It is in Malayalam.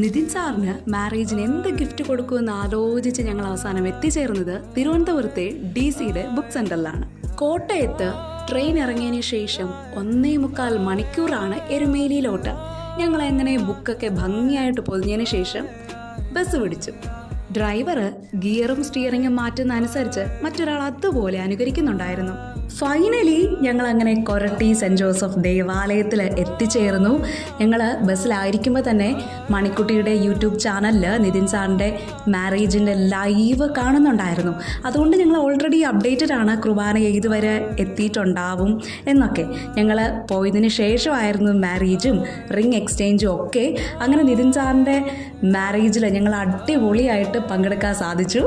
നിതിൻ സാറിന് മാരേജിന് എന്ത് ഗിഫ്റ്റ് കൊടുക്കുമെന്ന് ആലോചിച്ച് ഞങ്ങൾ അവസാനം എത്തിച്ചേർന്നത് തിരുവനന്തപുരത്തെ DC-യുടെ ബുക്ക് സെന്ററിലാണ്. കോട്ടയത്ത് ട്രെയിൻ ഇറങ്ങിയതിന് ശേഷം 1.25 മണിക്കൂറാണ് എരുമേലിയിലോട്ട്. ഞങ്ങൾ എങ്ങനെ ബുക്കൊക്കെ ഭംഗിയായിട്ട് പൊതിഞ്ഞതിന് ശേഷം ബസ് പിടിച്ചു. ഡ്രൈവർ ഗിയറും സ്റ്റിയറിങ്ങും മാറ്റുന്ന അനുസരിച്ച് മറ്റൊരാൾ അതുപോലെ അനുകരിക്കുന്നുണ്ടായിരുന്നു. ഫൈനലി ഞങ്ങൾ അങ്ങനെ കൊരട്ടി സെൻറ് ജോസഫ് ദേവാലയത്തിൽ എത്തിച്ചേർന്നു. ഞങ്ങൾ ബസ്സിലായിരിക്കുമ്പോൾ തന്നെ മണിക്കുട്ടിയുടെ യൂട്യൂബ് ചാനലിൽ നിതിൻ സാറിൻ്റെ മാരേജിൻ്റെ ലൈവ് കാണുന്നുണ്ടായിരുന്നു. അതുകൊണ്ട് ഞങ്ങൾ ഓൾറെഡി അപ്ഡേറ്റഡ് ആണ്, കുർബാന ഏതുവരെ എത്തിയിട്ടുണ്ടാവും എന്നൊക്കെ. ഞങ്ങൾ പോയതിന് ശേഷമായിരുന്നു മാരേജും റിംഗ് എക്സ്ചേഞ്ചും ഒക്കെ. അങ്ങനെ നിതിൻ സാറിൻ്റെ മാരേജിൽ ഞങ്ങൾ അടിപൊളിയായിട്ട് പങ്കെടുക്കാൻ സാധിച്ചു.